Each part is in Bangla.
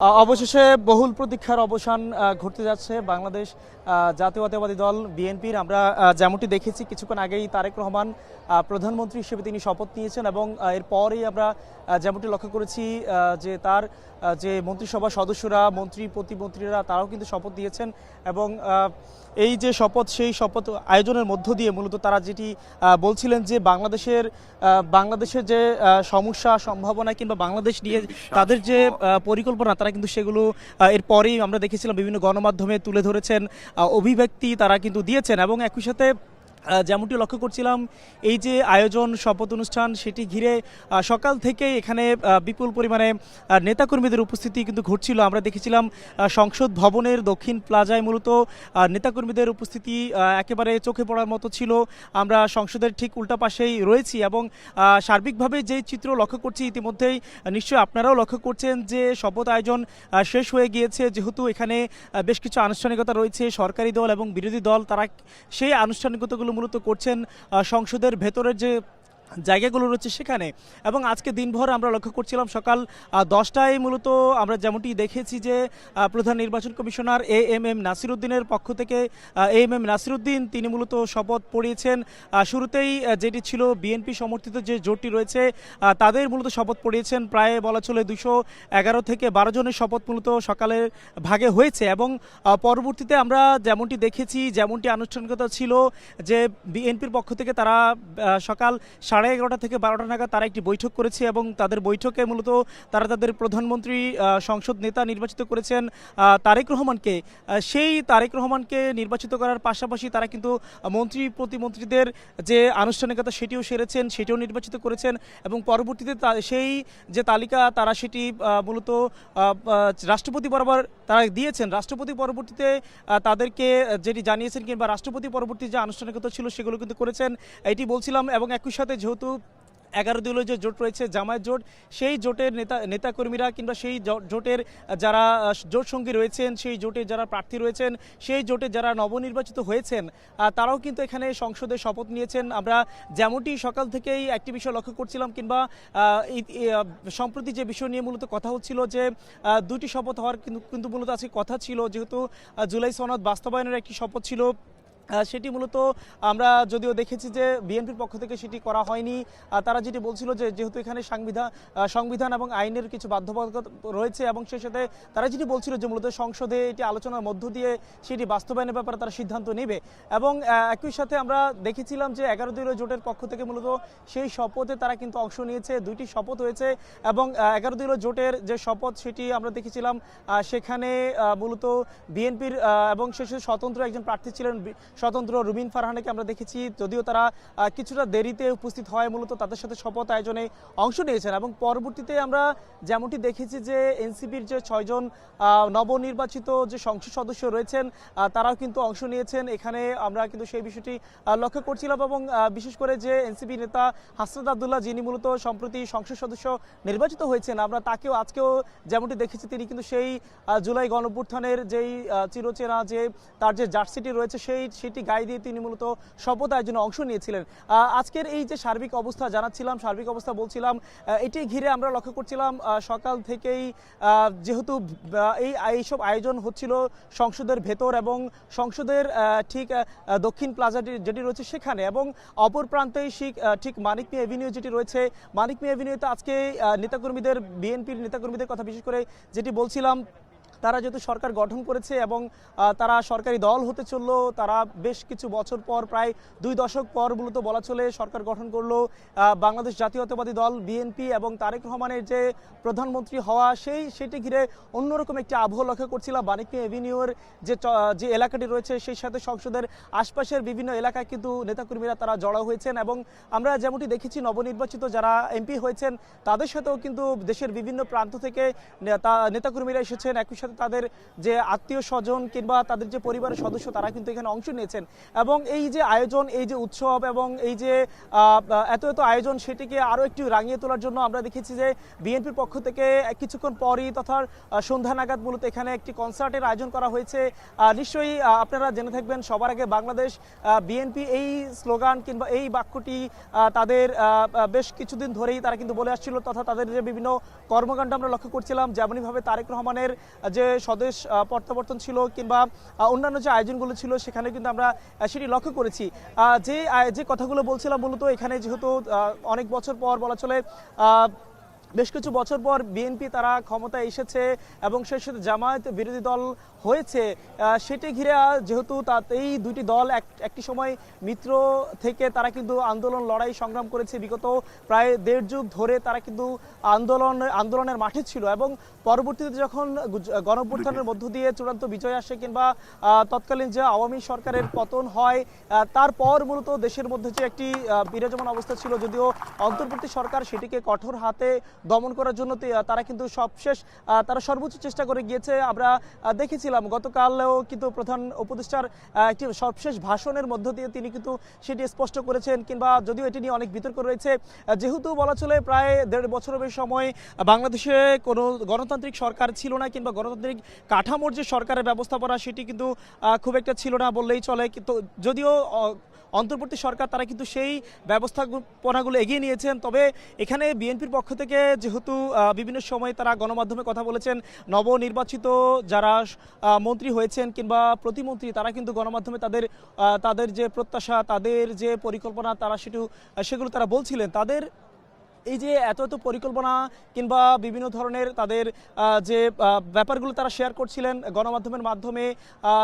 অবশেষে বহুল প্রতীক্ষার অবসান ঘটতে যাচ্ছে বাংলাদেশ জাতীয়তাবাদী দল বিএনপির। আমরা যেমনটি দেখেছি কিছুক্ষণ আগেই তারেক রহমান প্রধানমন্ত্রী হিসেবে তিনি শপথ নিয়েছেন এবং এরপরেই আমরা যেমনটি লক্ষ্য করেছি যে তার যে মন্ত্রিসভা সদস্যরা মন্ত্রী প্রতিমন্ত্রীরা তারাও কিন্তু শপথ দিয়েছেন এবং এই যে শপথ সেই শপথ আয়োজনের মধ্য দিয়ে মূলত তারা যেটি বলছিলেন যে বাংলাদেশের যে সমস্যা সম্ভাবনা কিংবা বাংলাদেশ নিয়ে তাদের যে পরিকল্পনা তারা কিন্তু সেগুলো এরপরেই আমরা দেখেছিলাম বিভিন্ন গণমাধ্যমে তুলে ধরেছেন, অভিব্যক্তি তারা কিন্তু দিয়েছেন এবং একই সাথে যেমনটি লক্ষ্য করছিলাম এই যে আয়োজন শপথ অনুষ্ঠান সেটি ঘিরে সকাল থেকে এখানে বিপুল পরিমাণে নেতাকর্মীদের উপস্থিতি কিন্তু ঘটছিল। আমরা দেখেছিলাম সংসদ ভবনের দক্ষিণ প্লাজায় মূলত নেতাকর্মীদের উপস্থিতি একেবারে চোখে পড়ার মতো ছিল। আমরা সংসদের ঠিক উল্টা পাশেই রয়েছি এবং সার্বিকভাবে যে চিত্র লক্ষ্য করছি ইতিমধ্যেই নিশ্চয়ই আপনারাও লক্ষ্য করছেন যে শপথ আয়োজন শেষ হয়ে গিয়েছে। যেহেতু এখানে বেশ কিছু আনুষ্ঠানিকতা রয়েছে, সরকারি দল এবং বিরোধী দল তারা সেই আনুষ্ঠানিকতাগুলো মূলত করছেন সংসদের ভেতরের যে জায়গাগুলো রয়েছে সেখানে। এবং আজকে দিনভর আমরা লক্ষ্য করছিলাম সকাল 10টায় মূলত আমরা যেমনটি দেখেছি যে প্রধান নির্বাচন কমিশনার এএমএম নাসিরউদ্দিনের পক্ষ থেকে এএমএম নাসিরউদ্দিন তিনি মূলত শপথ পড়িয়েছেন। শুরুতেই যেটি ছিল বিএনপি সমর্থিত যে জোটটি রয়েছে তাদের মূলত শপথ পড়িয়েছেন। প্রায় বলা চলে 211 থেকে 12 জনের শপথ মূলত সকালের ভাগে হয়েছে এবং পরবর্তীতে আমরা যেমনটি দেখেছি যেমনটি আনুষ্ঠানিকতা ছিল যে বিএনপির পক্ষ থেকে তারা সকাল 11:30 থেকে 12টা নাগাদ তারা একটি বৈঠক করেছে এবং তাদের বৈঠকে মূলত তারা তাদের প্রধানমন্ত্রী সংসদ নেতা নির্বাচিত করেছেন তারেক রহমানকে। সেই তারেক রহমানকে নির্বাচিত করার পাশাপাশি তারা কিন্তু মন্ত্রী প্রতিমন্ত্রীদের যে আনুষ্ঠানিকতা সেটিও সেরেছেন, সেটিও নির্বাচিত করেছেন এবং পরবর্তীতে সেই যে তালিকা তারা সেটি মূলত রাষ্ট্রপতি বরাবর তারা দিয়েছেন। রাষ্ট্রপতি পরবর্তীতে তাদেরকে যেটি জানিয়েছেন কিংবা রাষ্ট্রপতি পরবর্তী যে আনুষ্ঠানিকতা ছিল সেগুলো কিন্তু করেছেন এটি বলছিলাম। এবং একই সাথে যেহেতু 11 দলীয় যে জোট রয়েছে জামায়াত জোট, সেই জোটের নেতাকর্মীরা কিংবা সেই জোটের যারা জোট সঙ্গী রয়েছেন, সেই জোটের যারা প্রার্থী রয়েছেন, সেই জোটে যারা নবনির্বাচিত হয়েছেন তারাও কিন্তু এখানে সংসদে শপথ নিয়েছেন। আমরা যেমনটি সকাল থেকেই একটি বিষয় লক্ষ্য করছিলাম কিংবা সম্প্রতি যে বিষয় নিয়ে মূলত কথা হচ্ছিল যে দুটি শপথ হওয়ার কিন্তু মূলত আজকে কথা ছিল, যেহেতু জুলাই সনদ বাস্তবায়নের একটি শপথ ছিল সেটি মূলত আমরা যদিও দেখেছি যে বিএনপির পক্ষ থেকে সেটি করা হয়নি। তারা যেটি বলছিল যে যেহেতু এখানে সংবিধান এবং আইনের কিছু বাধ্যবাধকতা রয়েছে এবং সেই সাথে তারা যেটি বলছিল যে মূলত সংসদে এটি আলোচনার মধ্য দিয়ে সেটি বাস্তবায়নের ব্যাপারে তারা সিদ্ধান্ত নেবে। এবং একই সাথে আমরা দেখেছিলাম যে 11 দলীয় জোটের পক্ষ থেকে মূলত সেই শপথে তারা কিন্তু অংশ নিয়েছে, দুইটি শপথ হয়েছে এবং 11 দলীয় জোটের যে শপথ সেটি আমরা দেখেছিলাম সেখানে মূলত বিএনপির এবং শেষে স্বতন্ত্র একজন প্রার্থী ছিলেন স্বতন্ত্র রুবিন ফারহানাকে আমরা দেখেছি, যদিও তারা কিছুটা দেরিতে উপস্থিত হয় মূলত তাদের সাথে শপথ আয়োজনে অংশ নিয়েছেন। এবং পরবর্তীতে আমরা যেমনটি দেখেছি যে এনসিপির যে 6 জন নবনির্বাচিত যে সংসদ সদস্য রয়েছেন তারাও কিন্তু অংশ নিয়েছেন এখানে। আমরা কিন্তু সেই বিষয়টি লক্ষ্য করছিলাম এবং বিশেষ করে যে এনসিপি নেতা হাসনাত আব্দুল্লাহ যিনি মূলত সম্প্রতি সংসদ সদস্য নির্বাচিত হয়েছেন, আমরা তাকেও আজকেও যেমনটি দেখেছি তিনি কিন্তু সেই জুলাই গণঅভ্যুত্থানের যেই চিরচেনা যে তার যে জার্সিটি রয়েছে সেটি গায়ে দিয়ে তিনি মূলত শপথ আয়োজনে অংশ নিয়েছিলেন। আজকের এই যে সার্বিক অবস্থা জানাচ্ছিলাম, সার্বিক অবস্থা বলছিলাম, এটি ঘিরে আমরা লক্ষ্য করছিলাম সকাল থেকেই যেহেতু এইসব আয়োজন হচ্ছিল সংসদের ভেতর এবং সংসদের ঠিক দক্ষিণ প্লাজা যেটি রয়েছে সেখানে এবং অপর প্রান্তেই ঠিক মানিক মিয়া এভিনিউ যেটি রয়েছে, মানিক মিয়া এভিনিউতে আজকে নেতাকর্মীদের বিএনপির নেতাকর্মীদের কথা বিশেষ করে যেটি বলছিলাম তারা যেহেতু সরকার গঠন করেছে এবং তারা সরকারি দল হতে চললো, তারা বেশ কিছু বছর পর প্রায় 2 দশক পর মূলত বলা চলে সরকার গঠন করলো বাংলাদেশ জাতীয়তাবাদী দল বিএনপি এবং তারেক রহমানের যে প্রধানমন্ত্রী হওয়া সেটি ঘিরে অন্যরকম একটি আবহ লক্ষ্য করছিলাম। মানিক মিয়া এভিনিউর যে এলাকাটি রয়েছে সেই সাথে সংসদের আশপাশের বিভিন্ন এলাকায় কিন্তু নেতাকর্মীরা তারা জড়ো হয়েছেন এবং আমরা যেমনটি দেখেছি নবনির্বাচিত যারা এমপি হয়েছেন তাদের সাথেও কিন্তু দেশের বিভিন্ন প্রান্ত থেকে নেতাকর্মীরা এসেছেন। একই সাথে সাথে তাদের যে আত্মীয় স্বজন কিংবা তাদের যে পরিবারের সদস্য তারা কিন্তু এখানে অংশ নিয়েছেন। এবং এই যে আয়োজন, এই যে উৎসব এবং এই যে এত এত আয়োজন, সেটিকে আরও একটু রাঙিয়ে তোলার জন্য আমরা দেখেছি যে বিএনপির পক্ষ থেকে কিছুক্ষণ পরই তথা সন্ধ্যা নাগাদ মূলত এখানে একটি কনসার্টের আয়োজন করা হয়েছে। নিশ্চয়ই আপনারা জেনে থাকবেন, সবার আগে বাংলাদেশ বিএনপি এই স্লোগান কিংবা এই বাক্যটি তাদের বেশ কিছুদিন ধরেই তারা কিন্তু বলে আসছিল, তথা তাদের যে বিভিন্ন কর্মকাণ্ড আমরা লক্ষ্য করছিলাম, যেমনইভাবে তারেক রহমানের যে স্বদেশ প্রত্যাবর্তন ছিল কিংবা অন্যান্য যে আয়োজনগুলো ছিল সেখানে কিন্তু আমরা সেটি লক্ষ্য করেছি। যে কথাগুলো বলছিলাম, মূলত এখানে যেহেতু অনেক বছর পর বলা চলে বেশ কিছু বছর পর বিএনপি তারা ক্ষমতায় এসেছে এবং সেই সাথে জামায়াত বিরোধী দল হয়েছে, সেটি ঘিরে যেহেতু এই দুইটি দল একটি সময় মিত্র থেকে তারা কিন্তু আন্দোলন লড়াই সংগ্রাম করেছে, বিগত প্রায় 1.5 যুগ ধরে তারা কিন্তু আন্দোলনের মাঠে ছিল। এবং পরবর্তীতে যখন গণঅভ্যুত্থানের মধ্য দিয়ে চূড়ান্ত বিজয় আসে কিংবা তৎকালীন যে আওয়ামী সরকারের পতন হয়, তারপর মূলত দেশের মধ্যে যে একটি বিরাজমান অবস্থা ছিল, যদিও অন্তর্বর্তী সরকার সেটিকে কঠোর হাতে দমন করার জন্য তারা কিন্তু তারা সর্বোচ্চ চেষ্টা করে গিয়েছে। আমরা দেখেছিলাম গতকালও কিন্তু প্রধান উপদেষ্টার একটি সর্বশেষ ভাষণের মধ্য দিয়ে তিনি কিন্তু সেটি স্পষ্ট করেছেন, কিংবা যদিও এটি নিয়ে অনেক বিতর্ক রয়েছে, যেহেতু বলা চলে প্রায় 1.5 বছরের বেশি সময় বাংলাদেশে কোনো গণতান্ত্রিক সরকার ছিল না, কিংবা গণতান্ত্রিক কাঠামোর যে সরকারের ব্যবস্থাপনা সেটি কিন্তু খুব একটা ছিল না বললেই চলে। কিন্তু যদিও অন্তর্বর্তী সরকার তারা কিন্তু সেই ব্যবস্থাপনাগুলো এগিয়ে নিয়েছেন, তবে এখানে বিএনপির পক্ষ থেকে যেহেতু বিভিন্ন সময় তারা গণমাধ্যমে কথা বলেছেন, নবনির্বাচিত যারা মন্ত্রী হয়েছেন কিংবা প্রতিমন্ত্রী তারা কিন্তু গণমাধ্যমে তাদের যে প্রত্যাশা, তাদের যে পরিকল্পনা সেগুলো তারা বলছিলেন। তাদের এই যে এত এত পরিকল্পনা কিংবা বিভিন্ন ধরনের তাদের যে ব্যাপারগুলো তারা শেয়ার করছিলেন গণমাধ্যমের মাধ্যমে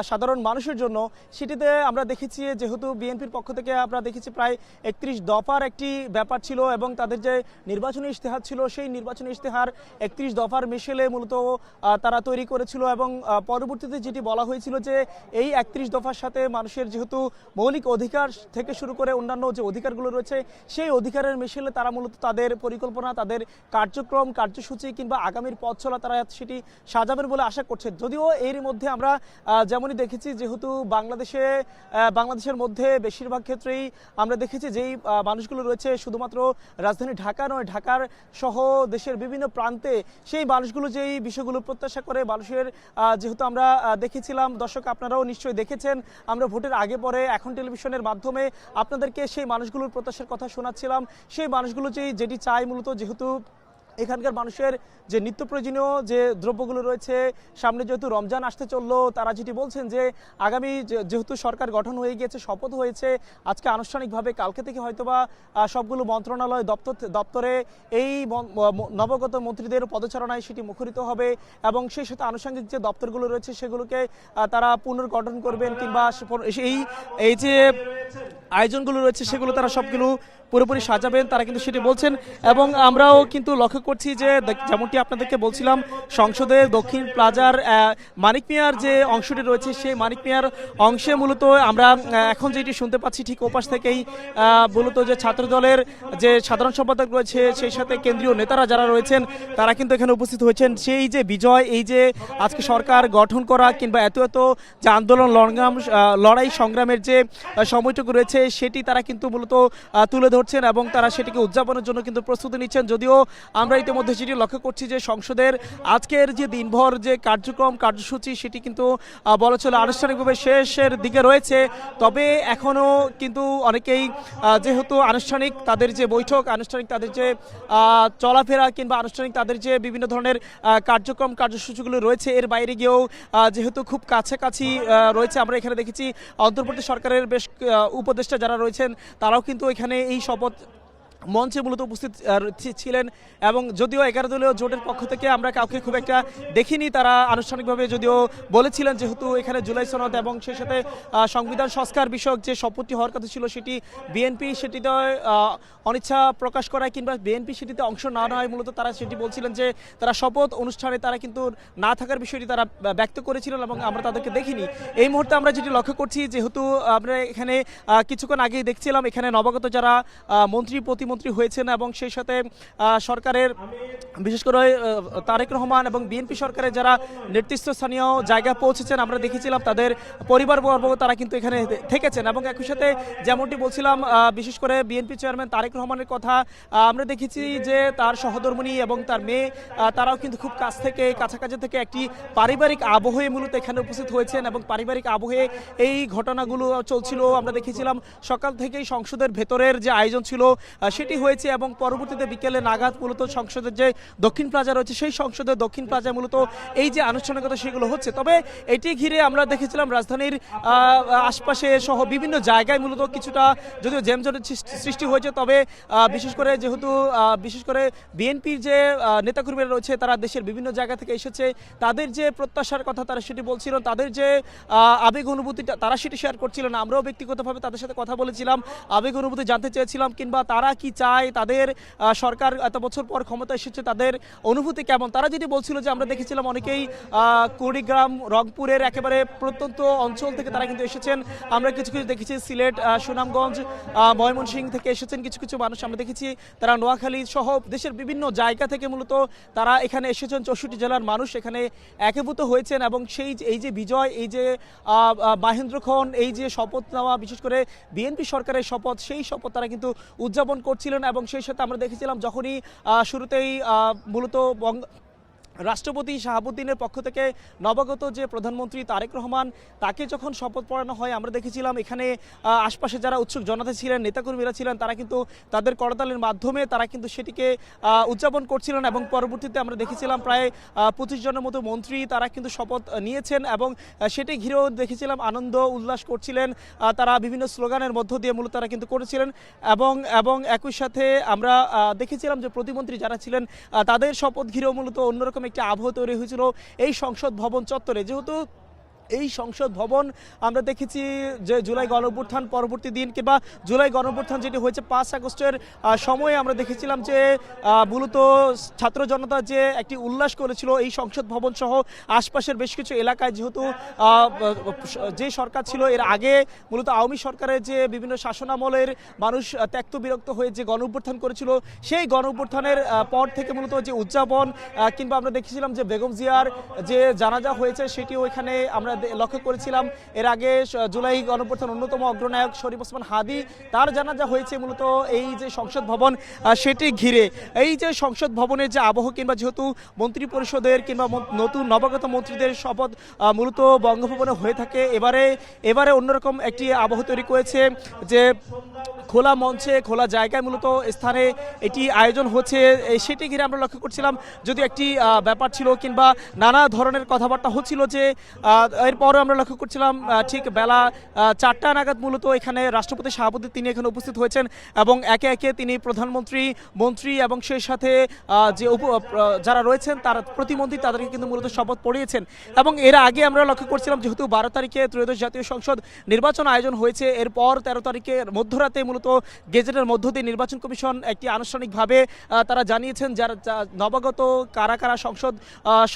সাধারণ মানুষের জন্য, সেটিতে আমরা দেখেছি যেহেতু বিএনপির পক্ষ থেকে আমরা দেখেছি প্রায় 31 দফার একটি ব্যাপার ছিল এবং তাদের যে নির্বাচনী ইশতেহার ছিল সেই নির্বাচনী ইশতেহার 31 দফার মিশেলে মূলত তারা তৈরি করেছিল। এবং পরবর্তীতে যেটি বলা হয়েছিল যে এই 31 দফার সাথে মানুষের যেহেতু মৌলিক অধিকার থেকে শুরু করে অন্যান্য যে অধিকারগুলো রয়েছে সেই অধিকারের মিশেলে তারা মূলত তাদের পরিকল্পনা, তাদের কার্যক্রম, কার্যসূচি কিংবা আগামীর পথ চলা তারা সেটি সাজাবেন বলে আশা করছেন। যদিও এরই মধ্যে আমরা যেমনই দেখেছি, যেহেতু বাংলাদেশের মধ্যে বেশিরভাগ ক্ষেত্রেই আমরা দেখেছি যেই মানুষগুলো রয়েছে শুধুমাত্র রাজধানী ঢাকা নয়, ঢাকার সহ দেশের বিভিন্ন প্রান্তে সেই মানুষগুলো যেই বিষয়গুলো প্রত্যাশা করে মানুষের, যেহেতু আমরা দেখেছিলাম, দর্শক আপনারাও নিশ্চয়ই দেখেছেন, আমরা ভোটের আগে পরে এখন টেলিভিশনের মাধ্যমে আপনাদেরকে সেই মানুষগুলোর প্রত্যাশার কথা শোনাচ্ছিলাম। সেই মানুষগুলো যেটি চাই মূলত, যেহেতু এখানকার মানুষের যে নিত্য প্রয়োজনীয় যে দ্রব্যগুলো রয়েছে, সামনে যেহেতু রমজান আসতে চললো, তারা যেটি বলছেন যে আগামী যেহেতু সরকার গঠন হয়ে গিয়েছে, শপথ হয়েছে আজকে আনুষ্ঠানিকভাবে, কালকে থেকে হয়তোবা সবগুলো মন্ত্রণালয় দপ্তরে এই নবগত মন্ত্রীদের পদচারণায় সেটি মুখরিত হবে এবং সেই সাথে আনুষঙ্গিক যে দপ্তরগুলো রয়েছে সেগুলোকে তারা পুনর্গঠন করবেন, কিংবা এই যে আয়োজনগুলো রয়েছে সেগুলো তারা সবগুলো পুরোপুরি সাজাবেন, তারা কিন্তু সেটি বলছেন। এবং আমরাও কিন্তু লক্ষ্য করছি যে যেমনটি আপনাদেরকে বলছিলাম, সংসদের দক্ষিণ প্লাজার মানিক মিয়ার যে অংশটি রয়েছে সেই মানিক মিয়ার অংশে মূলত আমরা এখন যেটি শুনতে পাচ্ছি ঠিক ওপাশ থেকেই মূলত যে ছাত্র দলের যে সাধারণ সম্পাদক রয়েছে সেই সাথে কেন্দ্রীয় নেতারা যারা রয়েছেন তারা কিন্তু এখানে উপস্থিত হয়েছেন। সেই যে বিজয়, এই যে আজকে সরকার গঠন করা কিংবা এত যে আন্দোলন লড়াই সংগ্রামের যে সময়টুকু রয়েছে সেটি তারা কিন্তু মূলত তুলে ধরছেন এবং তারা সেটিকে উদযাপনের জন্য কিন্তু প্রস্তুতি নিচ্ছেন। যদিও আমরা ইতিমধ্যে যেটি লক্ষ্য করছি যে সংসদের আজকের যে দিনভর যে কার্যসূচি সেটি কিন্তু বলা চলে আনুষ্ঠানিকভাবে শেষের দিকে রয়েছে, তবে এখনও কিন্তু অনেকেই যেহেতু আনুষ্ঠানিক তাদের যে বৈঠক, আনুষ্ঠানিক তাদের যে চলাফেরা কিংবা আনুষ্ঠানিক তাদের যে বিভিন্ন ধরনের কার্যসূচিগুলো রয়েছে, এর বাইরে গিয়েও যেহেতু খুব কাছাকাছি রয়েছে, আমরা এখানে দেখেছি অন্তর্বর্তী সরকারের বেশ উপদেষ্টা যারা রয়েছেন তারাও কিন্তু এখানে এই শপথ মঞ্চে মূলত উপস্থিত ছিলেন। এবং যদিও 11 দলীয় জোটের পক্ষ থেকে আমরা কাউকে খুব একটা দেখিনি, তারা আনুষ্ঠানিকভাবে যদিও বলেছিলেন যেহেতু এখানে জুলাই সনদ এবং সেই সাথে সংবিধান সংস্কার বিষয়ক যে শপথটি হওয়ার কথা ছিল সেটি বিএনপি সেটিতে অনিচ্ছা প্রকাশ করায় কিংবা বিএনপি সেটিতে অংশ না নেওয়ায় মূলত তারা সেটি বলছিলেন যে তারা শপথ অনুষ্ঠানে তারা কিন্তু না থাকার বিষয়টি তারা ব্যক্ত করেছিলেন এবং আমরা তাদেরকে দেখিনি। এই মুহূর্তে আমরা যেটি লক্ষ্য করছি, যেহেতু আমরা এখানে কিছুক্ষণ আগেই দেখছিলাম এখানে নবাগত যারা মন্ত্রী প্রতিমন্ত্রী প্রধানমন্ত্রী হয়েছেন এবং সেই সাথে সরকারের বিশেষ করে তারেক রহমান এবং বিএনপি সরকারের যারা নেতৃত্বস্থানীয় জায়গায় পৌঁছেছেন আমরা দেখেছিলাম তাদের পরিবারবর্গ তারা কিন্তু এখানে থেকেছেন এবং একই সাথে যেমনটি বলছিলাম বিশেষ করে বিএনপি চেয়ারম্যান তারেক রহমানের কথা আমরা দেখেছি যে তার সহধর্মিণী এবং তার মেয়ে তারাও কিন্তু খুব কাছাকাছি থেকে একটি পারিবারিক আবহে মূলত এখানে উপস্থিত হয়েছেন এবং পারিবারিক আবহে এই ঘটনাগুলো চলছিল। আমরা দেখেছিলাম সকাল থেকেই সংসদের ভেতরের যে আয়োজন ছিল সেটি হয়েছে এবং পরবর্তীতে বিকেলে নাগাদ মূলত সংসদের যে দক্ষিণ প্লাজা রয়েছে সেই সংসদের দক্ষিণ প্লাজায় মূলত এই যে আনুষ্ঠানিকতা সেগুলো হচ্ছে। তবে এটি ঘিরে আমরা দেখেছিলাম রাজধানীর আশপাশে সহ বিভিন্ন জায়গায় মূলত কিছুটা যদিও জ্যামজটের সৃষ্টি হয়েছে, তবে বিশেষ করে বিএনপির যে নেতাকর্মীরা রয়েছে তারা দেশের বিভিন্ন জায়গা থেকে এসেছে, তাদের যে প্রত্যাশার কথা তারা সেটি বলছিলেন, তাদের যে আবেগ অনুভূতিটা তারা সেটি শেয়ার করছিলেন। আমরাও ব্যক্তিগতভাবে তাদের সাথে কথা বলেছিলাম, আবেগ অনুভূতি জানতে চেয়েছিলাম কিংবা তারা কি চায়, তাদের সরকার এত বছর পর ক্ষমতা এসেছে তাদের অনুভূতি কেমন। তারা যেটি বলছিল যে আমরা দেখেছিলাম অনেকেই কুড়িগ্রাম রংপুরের একেবারে প্রত্যন্ত অঞ্চল থেকে তারা কিন্তু এসেছেন। আমরা কিছু দেখেছি সিলেট, সুনামগঞ্জ, ময়মনসিংহ থেকে এসেছেন কিছু মানুষ। আমরা দেখেছি তারা নোয়াখালী সহ দেশের বিভিন্ন জায়গা থেকে মূলত তারা এখানে এসেছেন। 64 জেলার মানুষ এখানে একীভূত হয়েছেন এবং এই যে বিজয়, এই যে মাহেন্দ্রক্ষণ, এই যে শপথ নেওয়া, বিশেষ করে বিএনপি সরকারের শপথ, সেই শপথ তারা কিন্তু উদযাপন করছিলেন এবং সেই সাথে আমরা দেখেছিলাম যখনই শুরুতেই মূলত রাষ্ট্রপতি শাহাবুদ্দিনের পক্ষ থেকে নবাগত যে প্রধানমন্ত্রী তারেক রহমান তাকে যখন শপথ পড়ানো হয় আমরা দেখেছিলাম এখানে আশপাশে যারা উৎসুক জনতা ছিলেন, নেতাকর্মীরা ছিলেন, তারা কিন্তু তাদের করতালের মাধ্যমে তারা কিন্তু সেটিকে উদযাপন করছিলেন এবং পরবর্তীতে আমরা দেখেছিলাম প্রায় 25 জনের মতো মন্ত্রী তারা কিন্তু শপথ নিয়েছেন এবং সেটি ঘিরেও দেখেছিলাম আনন্দ উল্লাস করছিলেন। তারা বিভিন্ন স্লোগানের মধ্য দিয়ে মূলত তারা কিন্তু করেছিলেন এবং একই সাথে আমরা দেখেছিলাম যে প্রতিমন্ত্রী যারা ছিলেন তাদের শপথ ঘিরেও মূলত অন্যরকম একটি আবহ তৈরি হয়েছিল এই সংসদ ভবন চত্বরে। যেহেতু এই সংসদ ভবন আমরা দেখেছি যে জুলাই গণঅভ্যুত্থান পরবর্তী দিন কিংবা জুলাই গণঅভ্যুত্থান যেটি হয়েছে 5 আগস্টের সময়ে আমরা দেখেছিলাম যে মূলত ছাত্র জনতা যে একটি উল্লাস করেছিল এই সংসদ ভবন সহ আশপাশের বেশ কিছু এলাকায়। যেহেতু যে সরকার ছিল এর আগে মূলত আওয়ামী সরকারের যে বিভিন্ন শাসনামলের মানুষ ত্যক্ত বিরক্ত হয়ে যে গণঅভ্যুত্থান করেছিল সেই গণঅভ্যুত্থানের পর থেকে মূলত যে উদযাপন কিংবা আমরা দেখেছিলাম যে বেগম জিয়ার যে জানাজা হয়েছে সেটিও এখানে আমরা লক্ষ্য করেছিলাম। এর আগে জুলাই গণঅভ্যুত্থান অন্যতম অগ্রনায়ক শরীফ ওসমান হাদি তার জানাজা হয়েছে মূলত এই যে সংসদ ভবন সেটি ঘিরে। এই যে সংসদ ভবনের যে আবহ কিংবা যেহেতু মন্ত্রী পরিষদের কিংবা নতুন নবাগত মন্ত্রীদের শপথ মূলত বঙ্গভবনে হয়ে থাকে, এবারে অন্যরকম একটি আবহ তৈরি করেছে যে খোলা মঞ্চে খোলা জায়গায় মূলত স্থানে এটি আয়োজন হচ্ছে সেটি ঘিরে আমরা লক্ষ্য করছিলাম। যদি একটি ব্যাপার ছিল কিংবা নানা ধরনের কথাবার্তা হচ্ছিল যে এরপরও আমরা লক্ষ্য করছিলাম ঠিক বেলা 4টা নাগাদ মূলত এখানে রাষ্ট্রপতি শাহাবুদ্দিন তিনি এখানে উপস্থিত হয়েছেন এবং একে একে তিনি প্রধানমন্ত্রী, মন্ত্রী এবং সেই সাথে যে যারা রয়েছেন তার প্রতিমন্ত্রী তাদেরকে কিন্তু মূলত শপথ পড়িয়েছেন। এবং এর আগে আমরা লক্ষ্য করছিলাম যেহেতু 12 তারিখে ত্রয়োদশ জাতীয় সংসদ নির্বাচন আয়োজন হয়েছে, এরপর 13 তারিখের মধ্যরাতে মূলত গেজেটের মধ্য দিয়ে নির্বাচন কমিশন একটি আনুষ্ঠানিকভাবে তারা জানিয়েছেন যারা নবাগত কারা কারা সংসদ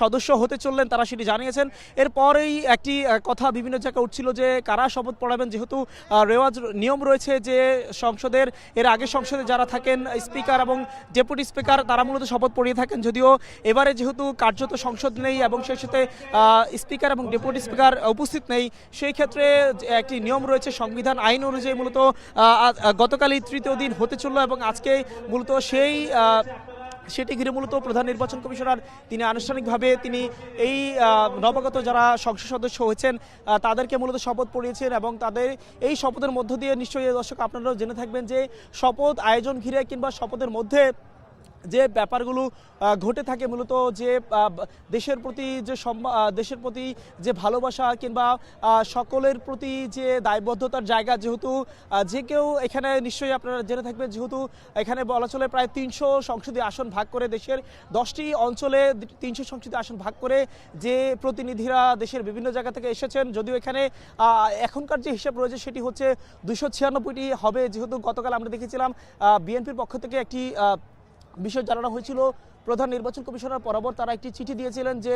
সদস্য হতে চললেন তারা সেটি জানিয়েছেন। এরপরেই একটি কথা বিভিন্ন জায়গায় উঠছিল যে কারা শপথ পড়াবেন। যেহেতু রেওয়াজ নিয়ম রয়েছে যে সংসদের এর আগে সংসদে যারা থাকেন স্পিকার এবং ডেপুটি স্পিকার তারা মূলত শপথ পড়িয়ে থাকেন, যদিও এবারে যেহেতু কার্যত সংসদ নেই এবং সেই সাথে স্পিকার এবং ডেপুটি স্পিকার উপস্থিত নেই, সেই ক্ষেত্রে একটি নিয়ম রয়েছে সংবিধান আইন অনুযায়ী মূলত গতকালই তৃতীয় দিন হতে চললো এবং আজকে মূলত সেটি ঘিরে মূলত প্রধান নির্বাচন কমিশনার তিনি আনুষ্ঠানিকভাবে তিনি এই নবাগত যারা সংসদ সদস্য হয়েছেন তাদেরকে মূলত শপথ পড়িয়েছেন এবং তাদের এই শপথের মধ্য দিয়ে নিশ্চয়ই দর্শক আপনারাও জেনে থাকবেন যে শপথ আয়োজন ঘিরে কিংবা শপথের মধ্যে যে ব্যাপারগুলো ঘটে থাকে মূলত যে দেশের প্রতি যে ভালোবাসা কিংবা সকলের প্রতি যে দায়বদ্ধতার জায়গা। যেহেতু যে কেউ এখানে নিশ্চয়ই আপনারা জেনে থাকবেন যেহেতু এখানে বলা চলে প্রায় 300 সংসদীয় আসন ভাগ করে দেশের 10টি অঞ্চলে 300 সংসদীয় আসন ভাগ করে যে প্রতিনিধিরা দেশের বিভিন্ন জায়গা থেকে এসেছেন, যদিও এখানে এখনকার যে হিসাব রয়েছে সেটি হচ্ছে 296টি হবে। যেহেতু গতকাল আমরা দেখেছিলাম বিএনপির পক্ষ থেকে একটি বিষয় জানানো হয়েছিল, প্রধান নির্বাচন কমিশনার বরাবর তারা একটি চিঠি দিয়েছিলেন যে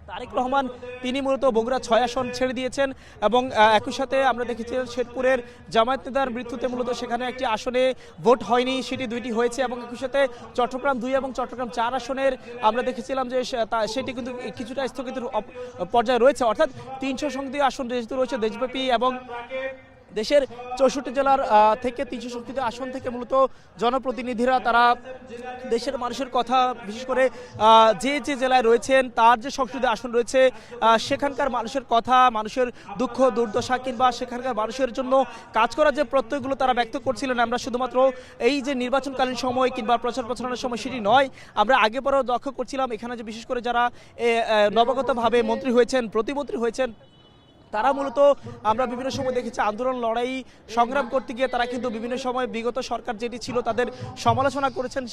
তারেক রহমান তিনি মূলত বগুড়া 6 আসন ছেড়ে দিয়েছেন এবং একই সাথে আমরা দেখেছিলাম শেরপুরের জামায়াত নেতার মৃত্যুতে মূলত সেখানে একটি আসনে ভোট হয়নি, সেটি 2টি হয়েছে এবং একই সাথে চট্টগ্রাম 2 এবং চট্টগ্রাম 4 আসনের আমরা দেখেছিলাম যে সেটি কিন্তু কিছুটা স্থগিত পর্যায়ে রয়েছে, অর্থাৎ 300 সংসদীয় আসন যেহেতু রয়েছে দেশব্যাপী এবং দেশের 64 জেলার থেকে 300 আসন থেকে মূলত জনপ্রতিনিধিরা তারা দেশের মানুষের কথা, বিশেষ করে যে যে জেলায় রয়েছেন তার যে সংসদীয় আসন রয়েছে সেখানকার মানুষের কথা, মানুষের দুঃখ দুর্দশা কিংবা সেখানকার মানুষের জন্য কাজ করার যে প্রত্যয়গুলো তারা ব্যক্ত করছিলেন। আমরা শুধুমাত্র এই যে নির্বাচনকালীন সময় কিংবা প্রচার প্রচারণার সময় সেটি নয়, আমরা আগে পরেও লক্ষ্য করছিলাম এখানে যে বিশেষ করে যারা নবাগতভাবে মন্ত্রী হয়েছেন, প্রতিমন্ত্রী হয়েছেন, তারা মূলত আমরা বিভিন্ন সময় দেখেছি আন্দোলন লড়াই সংগ্রাম করতে গিয়ে তারা কিন্তু বিভিন্ন সময় বিগত সরকার যেটি ছিল তাদের সমালোচনা করেছেন।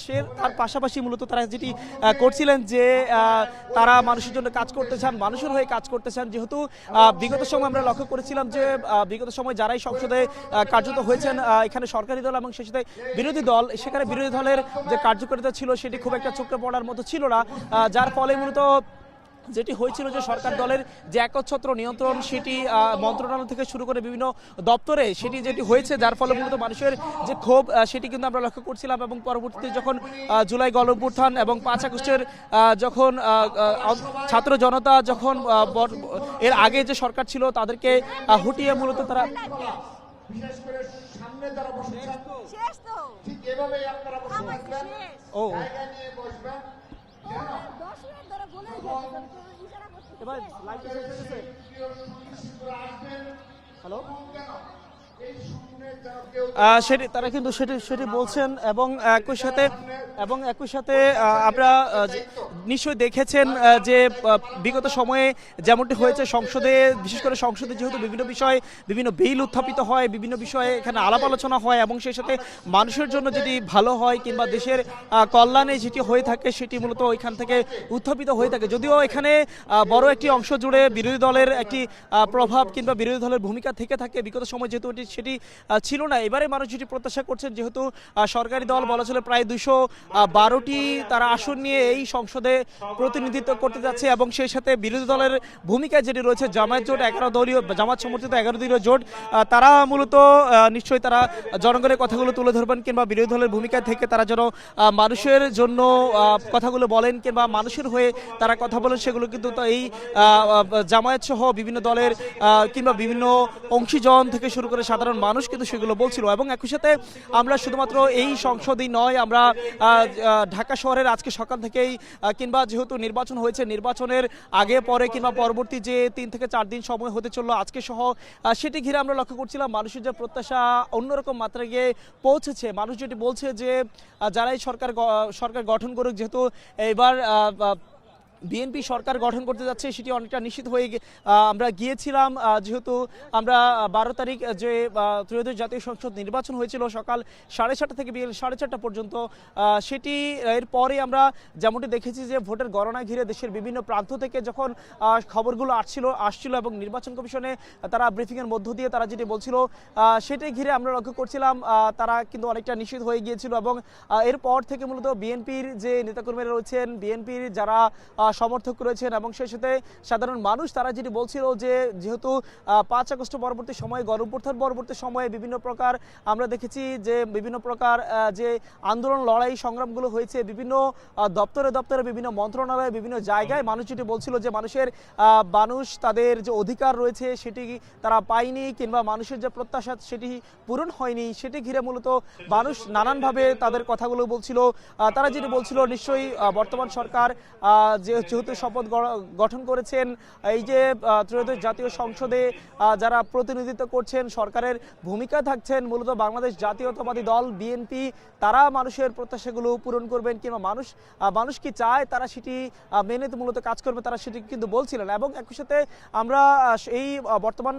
তার পাশাপাশি মূলত তারা যেটি করছিলেন যে তারা মানুষের জন্য কাজ করতে চান, মানুষের হয়ে কাজ করতে চান। যেহেতু বিগত সময় আমরা লক্ষ্য করেছিলাম যে বিগত সময় যারাই সংসদে কার্যত হয়েছেন এখানে সরকারি দল এবং সেই সাথে বিরোধী দল, সেখানে বিরোধী দলের যে কার্যকারিতা ছিল সেটি খুব একটা চোখে পড়ার মতো ছিল না, যার ফলে মূলত যেটি হয়েছিল যে সরকার দলের যে একচ্ছত্র নিয়ন্ত্রণ সেটি মন্ত্রণালয় থেকে শুরু করে বিভিন্ন দপ্তরে সেটি যেটি হয়েছে, যার ফলে মূলত মানুষের যে ক্ষোভ সেটি কিন্তু আমরা লক্ষ্য করছিলাম। এবং পরবর্তীতে যখন জুলাই গণঅভ্যুত্থান এবং 5 আগস্টের যখন ছাত্র জনতা যখন এর আগে যে সরকার ছিল তাদেরকে হটিয়ে মূলত তারা ও হ্যালো সেটি তারা কিন্তু সেটি বলছেন এবং একই সাথে আমরা নিশ্চয়ই দেখেছেন যে বিগত সময়ে যেমনটি হয়েছে সংসদে, বিশেষ করে সংসদে যেহেতু বিভিন্ন বিষয়ে বিভিন্ন বিল উত্থাপিত হয়, বিভিন্ন বিষয়ে এখানে আলাপ আলোচনা হয় এবং সেই সাথে মানুষের জন্য যেটি ভালো হয় কিংবা দেশের কল্যাণে যেটি হয়ে থাকে সেটি মূলত ওইখান থেকে উত্থাপিত হয়ে থাকে। যদিও এখানে বড় একটি অংশ জুড়ে বিরোধী দলের একটি প্রভাব কিংবা বিরোধী দলের ভূমিকা থেকে থাকে, বিগত সময় যেহেতু সেটি ছিল না। এবারে মানুষ যেটি প্রত্যাশা করছেন, যেহেতু সরকারি দল বলা চলে প্রায় 212টি তারা আসন নিয়ে এই সংসদে প্রতিনিধিত্ব করতে যাচ্ছে এবং সেই সাথে বিরোধী দলের ভূমিকায় যেটি রয়েছে জামায়াত জোট, 11 দলীয় জামাত সমর্থিত 11 দলীয় জোট, তারা মূলত নিশ্চয়ই তারা জনগণের কথাগুলো তুলে ধরবেন কিংবা বিরোধী দলের ভূমিকায় থেকে তারা যেন মানুষের জন্য কথাগুলো বলেন কিংবা মানুষের হয়ে তারা কথা বলেন, সেগুলো কিন্তু এই জামায়াত সহ বিভিন্ন দলের কিংবা বিভিন্ন অংশীজন থেকে শুরু করে সাধারণ মানুষ কিন্তু সেগুলো বলছিল। এবং একই সাথে আমরা শুধুমাত্র এই সংসদই নয়, আমরা ঢাকা শহরের আজকে সকাল থেকেই কিংবা যেহেতু নির্বাচন হয়েছে, নির্বাচনের আগে পরে কিংবা পরবর্তী যে 3 থেকে 4 দিন সময় হতে চললো আজকে সহ, সেটি ঘিরে আমরা লক্ষ্য করছিলাম মানুষের যে প্রত্যাশা অন্যরকম মাত্রায় গিয়ে পৌঁছেছে। মানুষ যেটি বলছে যে যারাই সরকার গঠন করুক, যেহেতু এবার বিএনপি সরকার গঠন করতে যাচ্ছে সেটি অনেকটা নিশ্চিত হয়ে আমরা গিয়েছিলাম। যেহেতু আমরা 12 তারিখ যে ত্রয়োদশ জাতীয় সংসদ নির্বাচন হয়েছিল সকাল 7:30 থেকে বিকেল 4:30 পর্যন্ত, সেটি এর পরে আমরা যেমনটি দেখেছি যে ভোটের গণনা ঘিরে দেশের বিভিন্ন প্রান্ত থেকে যখন খবরগুলো আসছিল এবং নির্বাচন কমিশনে তারা ব্রিফিংয়ের মধ্য দিয়ে তারা যেটি বলছিল সেটি ঘিরে আমরা লক্ষ্য করছিলাম তারা কিন্তু অনেকটা নিশ্চিত হয়ে গিয়েছিল। এবং এরপর থেকে মূলত বিএনপির যে নেতাকর্মীরা রয়েছেন, বিএনপির যারা সমর্থক রয়েছেন এবং সেই সাথে সাধারণ মানুষ, তারা যেটি বলছিল যে যেহেতু 5 আগস্ট পরবর্তী সময়ে গণঅভ্যুত্থান পরবর্তী সময়ে বিভিন্ন প্রকার আমরা দেখেছি যে বিভিন্ন প্রকার যে আন্দোলন লড়াই সংগ্রামগুলো হয়েছে বিভিন্ন দপ্তরে বিভিন্ন মন্ত্রণালয়ে বিভিন্ন জায়গায়, মানুষ যেটি বলছিল যে মানুষ তাদের যে অধিকার রয়েছে সেটি তারা পায়নি কিংবা মানুষের যে প্রত্যাশা সেটি পূরণ হয়নি, সেটি ঘিরে মূলত মানুষ নানানভাবে তাদের কথাগুলো বলছিল। তারা যেটি বলছিল নিশ্চয়ই বর্তমান সরকার যেহেতু শপথ গঠন করেছেন, এই যে ত্রয়োদশ জাতীয় সংসদে যারা প্রতিনিধিত্ব করছেন, সরকারের ভূমিকা থাকছেন, মূলত বাংলাদেশ জাতীয়তাবাদী দল বিএনপি, তারা মানুষের প্রত্যাশাগুলো পূরণ করবেন কিংবা মানুষ কি চায় তারা সেটি মেনে মূলত কাজ করবে, তারা সেটি কিন্তু বলছিলেন। এবং একই সাথে আমরা এই বর্তমান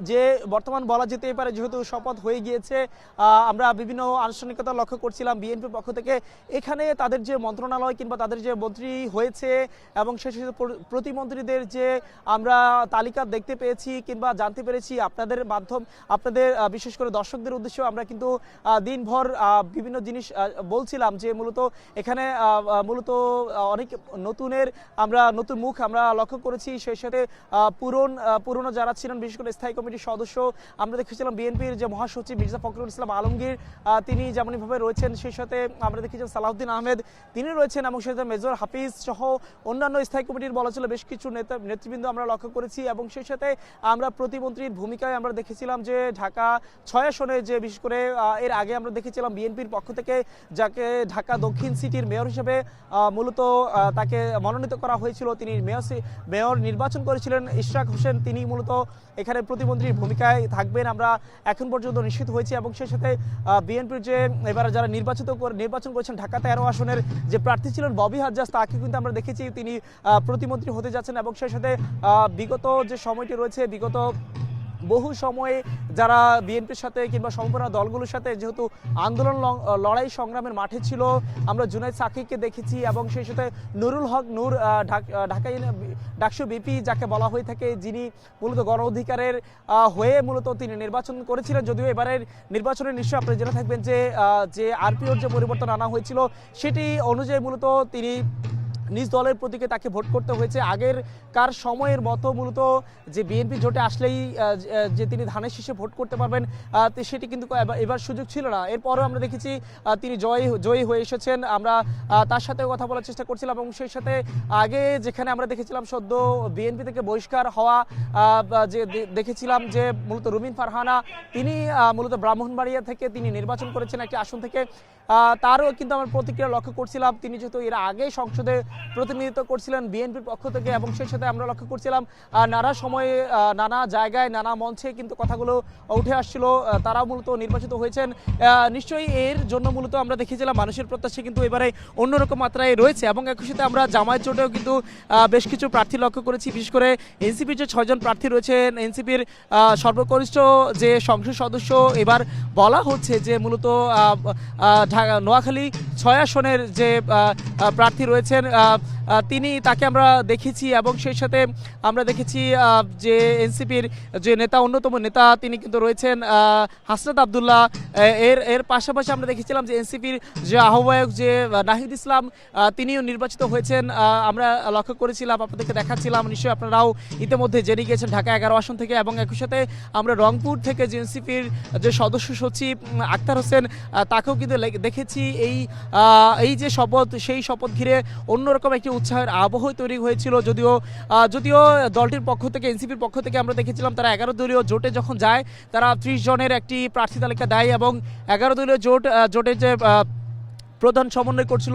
যে বর্তমান বলা যেতেই পারে যেহেতু শপথ হয়ে গিয়েছে, আমরা বিভিন্ন আনুষ্ঠানিকতা লক্ষ্য করছিলাম বিএনপির পক্ষ থেকে। এখানে তাদের যে মন্ত্রণালয় কিংবা তাদের যে মন্ত্রী হয়েছে এবং সেই সাথে প্রতিমন্ত্রীদের যে আমরা তালিকা দেখতে পেয়েছি কিংবা জানতে পেরেছি আপনাদের বিশেষ করে দর্শকদের উদ্দেশ্যে আমরা কিন্তু দিনভর বিভিন্ন জিনিস বলছিলাম যে মূলত এখানে মূলত অনেক নতুন মুখ আমরা লক্ষ্য করেছি। সেই সাথে পুরনো যারা ছিলেন বিশেষ করে স্থায়ী কমিটির সদস্য আমরা দেখেছিলাম বিএনপির যে মহাসচিব মির্জা ফখরুল ইসলাম আলমগীর তিনি যেমনভাবে রয়েছেন, সেই সাথে আমরা দেখেছিলাম সালাউদ্দিন আহমেদ তিনি রয়েছেন এবং সেই সাথে মেজর হাফিজ সহ অন্যান্য স্থায়ী কমিটির বলা ছিল বেশ কিছু নেতৃবৃন্দ আমরা লক্ষ্য করেছি। এবং সেই সাথে আমরা প্রতিমন্ত্রীর ভূমিকায় আমরা দেখেছিলাম যে ঢাকা 6 আসনে যে বিশেষ করে এর আগে আমরা দেখেছিলাম বিএনপির পক্ষ থেকে যাকে ঢাকা দক্ষিণ সিটির মেয়র হিসেবে মূলত তাকে মনোনীত করা হয়েছিল, তিনি মেয়র নির্বাচন করেছিলেন ইশরাক হোসেন, তিনি মূলত এখানে প্রতিমন্ত্রীর ভূমিকায় থাকবেন আমরা এখন পর্যন্ত নিশ্চিত হয়েছি। এবং সেই সাথে বিএনপির যে এবার যারা নির্বাচন করেছেন ঢাকা 13 আসনের যে প্রার্থী ছিলেন ববি হাজ্জাজ, তাকে কিন্তু আমরা দেখেছি তিনি প্রতিমন্ত্রী হতে যাচ্ছেন। এবং সেই সাথে বিগত যে সময়টি রয়েছে, বিগত বহু সময়ে যারা বিএনপির সাথে কিংবা সম্পূর্ণ দলগুলোর সাথে যেহেতু আন্দোলন লড়াই সংগ্রামের মাঠে ছিল, আমরা জুনাইদ সাকিবকে দেখেছি এবং সেই সাথে নুরুল হক নূর ঢাকায় ডাকসু বিপি যাকে বলা হয়ে থাকে, যিনি মূলত গণ অধিকারের হয়ে মূলত তিনি নির্বাচন করেছিলেন। যদিও এবারের নির্বাচনে নিশ্চয়ই আপনারা জেনে থাকবেন যে আরপিওর যে পরিবর্তন আনা হয়েছিল সেটি অনুযায়ী মূলত তিনি নিজ দলের প্রতীকে তাকে ভোট করতে হয়েছে। আগের কার সময়ের মতো মূলত যে বিএনপি জোটে আসলেই যে তিনি ধানের শীষে ভোট করতে পারবেন সেটি কিন্তু এবার সুযোগ ছিল না। এরপরও আমরা দেখেছি তিনি জয়ী হয়ে এসেছেন। আমরা তার সাথেও কথা বলার চেষ্টা করছিলাম এবং সেই সাথে আগে যেখানে আমরা দেখেছিলাম সদ্য বিএনপি থেকে বহিষ্কার হওয়া যে দেখেছিলাম যে মূলত রুমিন ফারহানা, তিনি মূলত ব্রাহ্মণবাড়িয়া থেকে তিনি নির্বাচন করেছেন একটি আসন থেকে, তারও কিন্তু আমরা প্রতিক্রিয়া লক্ষ্য করছিলাম। তিনি যেহেতু এর আগে সংসদে প্রতিনিধিত্ব করছিলেন বিএনপির পক্ষ থেকে এবং সেই সাথে আমরা লক্ষ্য করছিলাম নানা সময়ে নানা জায়গায় নানা মঞ্চে কিন্তু কথাগুলো উঠে আসছিল, তারাও মূলত নির্বাচিত হয়েছেন। নিশ্চয়ই এর জন্য মূলত আমরা দেখেছিলাম মানুষের প্রত্যাশা কিন্তু এবারে অন্যরকম মাত্রায় রয়েছে। এবং একই সাথে আমরা জামায়াত জোটেও কিন্তু বেশ কিছু প্রার্থী লক্ষ্য করেছি, বিশেষ করে এনসিপির যে 6 জন প্রার্থী রয়েছেন, এনসিপির সর্বকনিষ্ঠ যে সংসদ সদস্য এবার বলা হচ্ছে যে মূলত নোয়াখালী 6 আসনের যে প্রার্থী রয়েছেন তাকে আমরা দেখেছি। এবং সেই সাথে আমরা দেখেছি যে এনসিপির যে অন্যতম নেতা তিনি কিন্তু রয়েছেন হাসনাত আবদুল্লাহ। এর পাশাপাশি আমরা দেখেছিলাম যে এনসিপির যে আহ্বায়ক যে নাহিদ ইসলাম তিনিও নির্বাচিত হয়েছেন, আমরা লক্ষ্য করেছিলাম, আপনাদেরকে দেখাচ্ছিলাম, নিশ্চয়ই আপনারাও ইতিমধ্যে জেনে গিয়েছেন ঢাকা 11 আসন থেকে। এবং একই সাথে আমরা রংপুর থেকে যে এনসিপির যে সদস্য সচিব আক্তার হোসেন তাকেও কিন্তু দেখেছি। এই যে শপথ, সেই শপথ ঘিরে অন্যরকম একটি উৎসাহের আবহ তৈরি হয়েছিল। যদিও দলটির পক্ষ থেকে এনসিপির পক্ষ থেকে আমরা দেখেছিলাম তারা 11 দলীয় জোটে যখন যায় তারা 30 জনের একটি প্রার্থী তালিকা দেয় এবং 11 দলীয় জোটের যে প্রধান সমন্বয় করছিল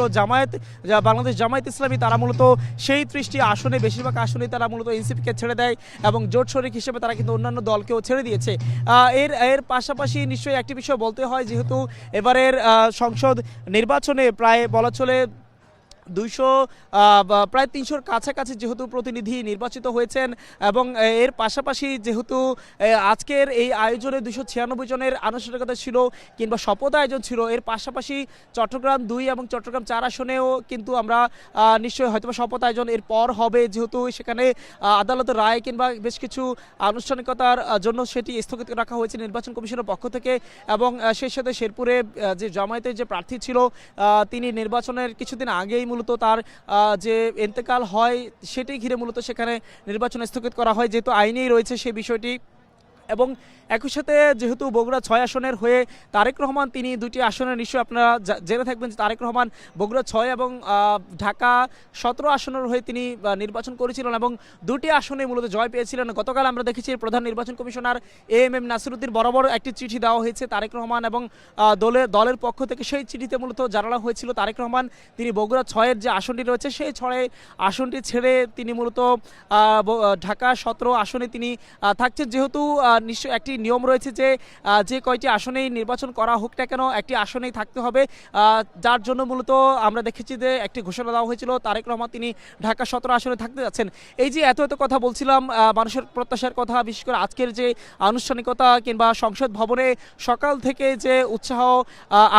বাংলাদেশ জামায়াত ইসলামী, তারা মূলত সেই 30টি আসনে বেশিরভাগ আসনে তারা মূলত এনসিপিকে ছেড়ে দেয় এবং জোট শরিক হিসেবে তারা কিন্তু অন্যান্য দলকেও ছেড়ে দিয়েছে। এর পাশাপাশি নিশ্চয়ই একটি বিষয় বলতে হয়, যেহেতু এবারের সংসদ নির্বাচনে প্রায় বলা চলে প্রায় 300-র কাছাকাছি যেহেতু প্রতিনিধি নির্বাচিত হয়েছেন এবং এর পাশাপাশি যেহেতু আজকের এই আয়োজনে 296 জনের আনুষ্ঠানিকতা ছিল কিংবা শপথ আয়োজন ছিল, এর পাশাপাশি চট্টগ্রাম 2 এবং চট্টগ্রাম 4 আসনেও কিন্তু আমরা নিশ্চয়ই হয়তো শপথ আয়োজন এর পর হবে, যেহেতু সেখানে আদালতের রায় কিংবা বেশ কিছু আনুষ্ঠানিকতার জন্য সেটি স্থগিত রাখা হয়েছে নির্বাচন কমিশনের পক্ষ থেকে। এবং সেই সাথে শেরপুরে যে জামায়াতের যে প্রার্থী ছিল তিনি নির্বাচনের কিছুদিন আগেই মূলত তার যে ইন্তেকাল হয় সেটি ঘিরে মূলত সেখানে নির্বাচন স্থগিত করা হয়, যেহেতু আইনেই রয়েছে সেই বিষয়টি। এবং একই সাথে যেহেতু বগুড়া 6 আসনের হয়ে তারেক রহমান তিনি 2টি আসনের নিশ্চয়ই আপনারা জেনে থাকবেন যে তারেক রহমান বগুড়া 6 এবং ঢাকা 17 আসনের হয়ে তিনি নির্বাচন করেছিলেন এবং 2টি আসনে মূলত জয় পেয়েছিলেন। গতকাল আমরা দেখেছি প্রধান নির্বাচন কমিশনার এএমএম নাসিরউদ্দিন বরাবর একটি চিঠি দেওয়া হয়েছে তারেক রহমান এবং দলের পক্ষ থেকে। সেই চিঠিতে মূলত জানানো হয়েছিল তারেক রহমান তিনি বগুড়া 6-এর যে আসনটি রয়েছে সেই 6 আসনটি ছেড়ে তিনি মূলত ঢাকা 17 আসনে তিনি থাকছেন। যেহেতু নিশ্চয় একটি নিয়ম রয়েছে যে যে কয়টি আসনেই নির্বাচন করা হোক না কেন একটি আসনেই থাকতে হবে, যার জন্য মূলত আমরা দেখেছি যে একটি ঘোষণা দেওয়া হয়েছিল তারেক রহমান তিনি ঢাকা 17 আসনে থাকতে যাচ্ছেন। এই যে এত কথা বলছিলাম মানুষের প্রত্যাশার কথা, বিশেষ করে আজকের যে আনুষ্ঠানিকতা কিংবা সংসদ ভবনে সকাল থেকে যে উৎসাহ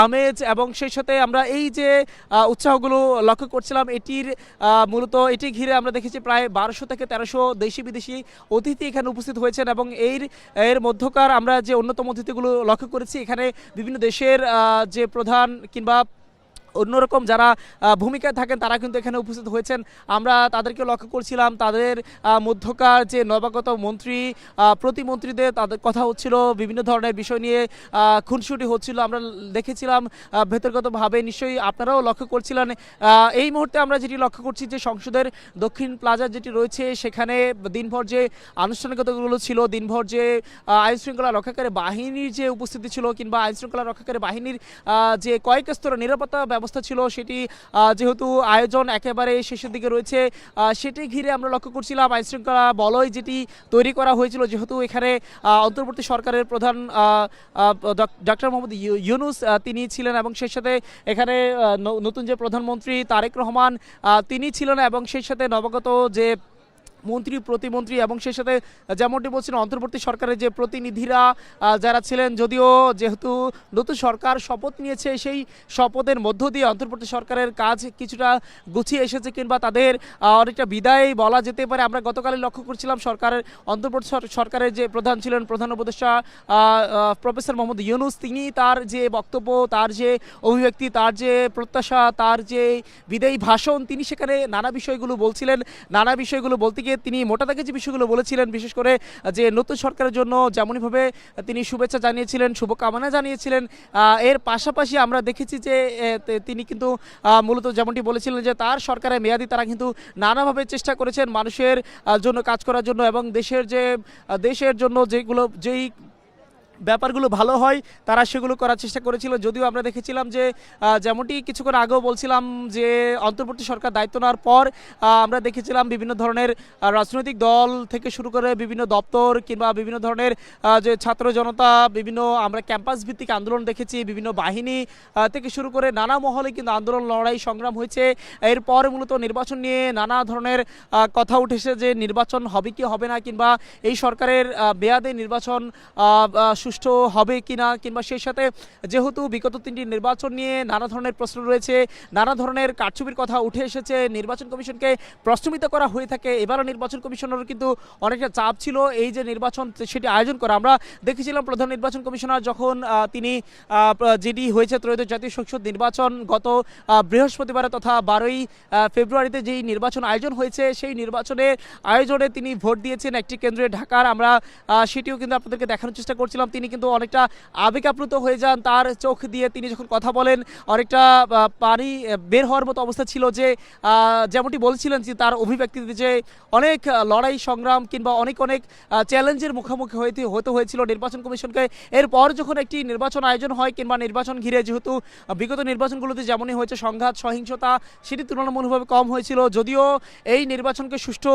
আমেজ এবং সেই সাথে আমরা এই যে উৎসাহগুলো লক্ষ্য করছিলাম এটির মূলত এটি ঘিরে আমরা দেখেছি প্রায় 1200 থেকে 1300 দেশি বিদেশি অতিথি এখানে উপস্থিত হয়েছেন এবং এর মধ্যকার আমরা যে অন্যতম অতিথিগুলো লক্ষ্য করেছি এখানে বিভিন্ন দেশের যে প্রধান কিংবা অন্যরকম যারা ভূমিকায় থাকেন তারা কিন্তু এখানে উপস্থিত হয়েছেন। আমরা তাদেরকে লক্ষ্য করছিলাম, তাদের মধ্যকার যে নবাগত মন্ত্রী প্রতিমন্ত্রীদের তাদের কথা হচ্ছিল, বিভিন্ন ধরনের বিষয় নিয়ে খুনসুটি হচ্ছিল, আমরা দেখেছিলাম ভেতরগতভাবে, নিশ্চয়ই আপনারাও লক্ষ্য করছিলেন। এই মুহূর্তে আমরা যেটি লক্ষ্য করছি যে সংসদের দক্ষিণ প্লাজা যেটি রয়েছে সেখানে দিনভর যে আনুষ্ঠানিকতাগুলো ছিল, দিনভর যে আইনশৃঙ্খলা রক্ষাকারী বাহিনীর যে উপস্থিতি ছিল কিংবা আইনশৃঙ্খলা রক্ষাকারী বাহিনীর যে কয়েক স্তরের নিরাপত্তা ব্যবস্থা ছিল সেটি যেহেতু আয়োজন একেবারে শেষের দিকে রয়েছে সেটি ঘিরে আমরা লক্ষ্য করছিলাম আইনশৃঙ্খলা বলয় যেটি তৈরি করা হয়েছিল, যেহেতু এখানে অন্তর্বর্তী সরকারের প্রধান ডক্টর মোহাম্মদ ইউনূস তিনি ছিলেন এবং সেই সাথে এখানে নতুন যে প্রধানমন্ত্রী তারেক রহমান তিনি ছিলেন এবং সেই সাথে নবাগত যে মন্ত্রী প্রতিমন্ত্রী এবং সেই সাথে যেমনটি বলছিলেন অন্তর্বর্তী সরকারের যে প্রতিনিধিরা যারা ছিলেন, যদিও যেহেতু নতুন সরকার শপথ নিয়েছে সেই শপথের মধ্য দিয়ে অন্তর্বর্তী সরকারের কাজ কিছুটা গুছিয়ে এসেছে কিংবা তাদের অনেকটা বিদায় বলা যেতে পারে। আমরা গতকালই লক্ষ্য করছিলাম সরকারের অন্তর্বর্তী সরকারের যে প্রধান ছিলেন প্রধান উপদেষ্টা প্রফেসর মোহাম্মদ ইউনূস, তিনি তার যে বক্তব্য, তার যে অভিব্যক্তি, তার যে প্রত্যাশা, তার যে বিদায়ী ভাষণ, তিনি সেখানে নানা বিষয়গুলো বলছিলেন। নানা বিষয়গুলো বলতে গিয়ে তিনি মোটা দাগে যে বিষয়গুলো বলেছিলেন, বিশেষ করে যে নতুন সরকারের জন্য যেমনইভাবে তিনি শুভেচ্ছা জানিয়েছিলেন, শুভকামনা জানিয়েছিলেন, এর পাশাপাশি আমরা দেখেছি যে তিনি কিন্তু মূলত যেমনটি বলেছিলেন যে তার সরকারের মেয়াদি তারা কিন্তু নানাভাবে চেষ্টা করেছেন মানুষের জন্য কাজ করার জন্য এবং দেশের জন্য যেই ব্যাপারগুলো ভালো হয় তারা সেগুলো করার চেষ্টা করেছিল। যদিও আমরা দেখেছিলাম যে যেমনটি কিছুক্ষণ আগেও বলছিলাম যে অন্তর্বর্তী সরকার দায়িত্ব নেওয়ার পর আমরা দেখেছিলাম বিভিন্ন ধরনের রাজনৈতিক দল থেকে শুরু করে বিভিন্ন দপ্তর কিংবা বিভিন্ন ধরনের যে ছাত্র জনতা, বিভিন্ন আমরা ক্যাম্পাস ভিত্তিক আন্দোলন দেখেছি, বিভিন্ন বাহিনী থেকে শুরু করে নানা মহলে কিন্তু আন্দোলন লড়াই সংগ্রাম হয়েছে। এরপর মূলত নির্বাচন নিয়ে নানা ধরনের কথা উঠেছে যে নির্বাচন হবে কি হবে না কিংবা এই সরকারের মেয়াদে নির্বাচন সুষ্ঠু হবে কিনা, কিংবা সেই সাথে যেহেতু বিগত 3টি নির্বাচন নিয়ে নানা ধরনের প্রশ্ন রয়েছে, নানা ধরনের কারচুপির কথা উঠে এসেছে, নির্বাচন কমিশনকে প্রশ্নবিদ্ধ করা হয়ে থাকে। এবারও নির্বাচন কমিশনের কিন্তু অনেকটা চাপ ছিল এই যে নির্বাচন সেটি আয়োজন করা। আমরা দেখেছিলাম প্রধান নির্বাচন কমিশনার যখন তিনি যেটি হয়েছে ত্রয়োদশ জাতীয় সংসদ নির্বাচন গত বৃহস্পতিবারে তথা 12ই ফেব্রুয়ারিতে যেই নির্বাচন আয়োজন হয়েছে সেই আয়োজনে তিনি ভোট দিয়েছেন একটি কেন্দ্রে ঢাকার। আমরা সেটিও কিন্তু আপনাদেরকে দেখানোর চেষ্টা করছিলাম। তিনি কিন্তু অনেকটা আবেগ আপ্লুত হয়ে যান, তার চোখ দিয়ে তিনি যখন কথা বলেন অনেকটা পানি বের হওয়ার মতো অবস্থা ছিল, যে যেমনটি বলছিলেন যে তার অভিব্যক্তিতে যে অনেক লড়াই সংগ্রাম কিংবা অনেক চ্যালেঞ্জের মুখোমুখি হতে হয়েছিল নির্বাচন কমিশনকে। এরপর যখন একটি নির্বাচন আয়োজন হয় কিংবা নির্বাচন ঘিরে যেহেতু বিগত নির্বাচনগুলোতে যেমনই হয়েছে সংঘাত সহিংসতা সেটি তুলনামূলকভাবে কম হয়েছিল, যদিও এই নির্বাচনকে সুষ্ঠু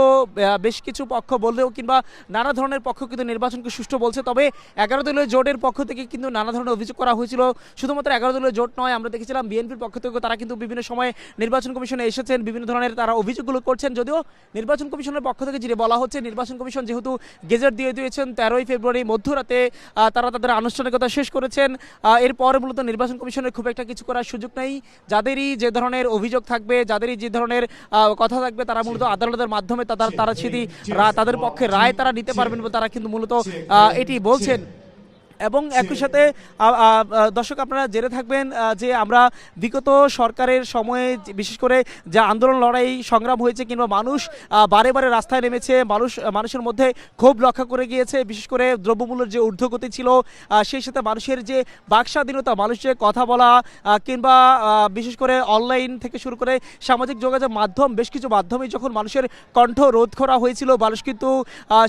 বেশ কিছু পক্ষ বললেও কিংবা নানা ধরনের পক্ষ কিন্তু নির্বাচনকে সুষ্ঠু বলছে, তবে 11 দলীয় জোটের পক্ষ থেকে কিন্তু নানা ধরনের অভিযোগ করা হয়েছিল। শুধুমাত্র 11 দলীয় জোট নয়, আমরা দেখেছিলাম বিএনপির পক্ষ থেকে তারা কিন্তু বিভিন্ন সময় নির্বাচন কমিশনে এসেছেন, বিভিন্ন ধরনের তারা অভিযোগগুলো করছেন। যদিও নির্বাচন কমিশনের পক্ষ থেকে যেটি বলা হচ্ছে নির্বাচন কমিশন যেহেতু গেজেট দিয়ে দিয়েছেন 13ই ফেব্রুয়ারি মধ্যরাতে তারা তাদের আনুষ্ঠানিকতা শেষ করেছেন, এরপরে মূলত নির্বাচন কমিশনের খুব একটা কিছু করার সুযোগ নেই। যাদেরই যে ধরনের অভিযোগ থাকবে, যাদেরই যে ধরনের কথা থাকবে তারা মূলত আদালতের মাধ্যমে তারা সেটি তাদের পক্ষে রায় তারা নিতে পারবেন, তারা কিন্তু মূলত এটি বলছেন। এবং একই সাথে দর্শক আপনারা জেনে থাকবেন যে আমরা বিগত সরকারের সময়ে বিশেষ করে যে আন্দোলন লড়াই সংগ্রাম হয়েছে কিংবা মানুষ বারে বারে রাস্তায় নেমেছে, মানুষের মধ্যে ক্ষোভ রক্ষা করে গিয়েছে, বিশেষ করে দ্রব্যমূল্যের যে ঊর্ধ্বগতি ছিল সেই সাথে মানুষের যে বাক স্বাধীনতা, মানুষ যে কথা বলা কিংবা বিশেষ করে অনলাইন থেকে শুরু করে সামাজিক যোগাযোগ মাধ্যম বেশ কিছু মাধ্যমে যখন মানুষের কণ্ঠ রোধ করা হয়েছিল, মানুষ কিন্তু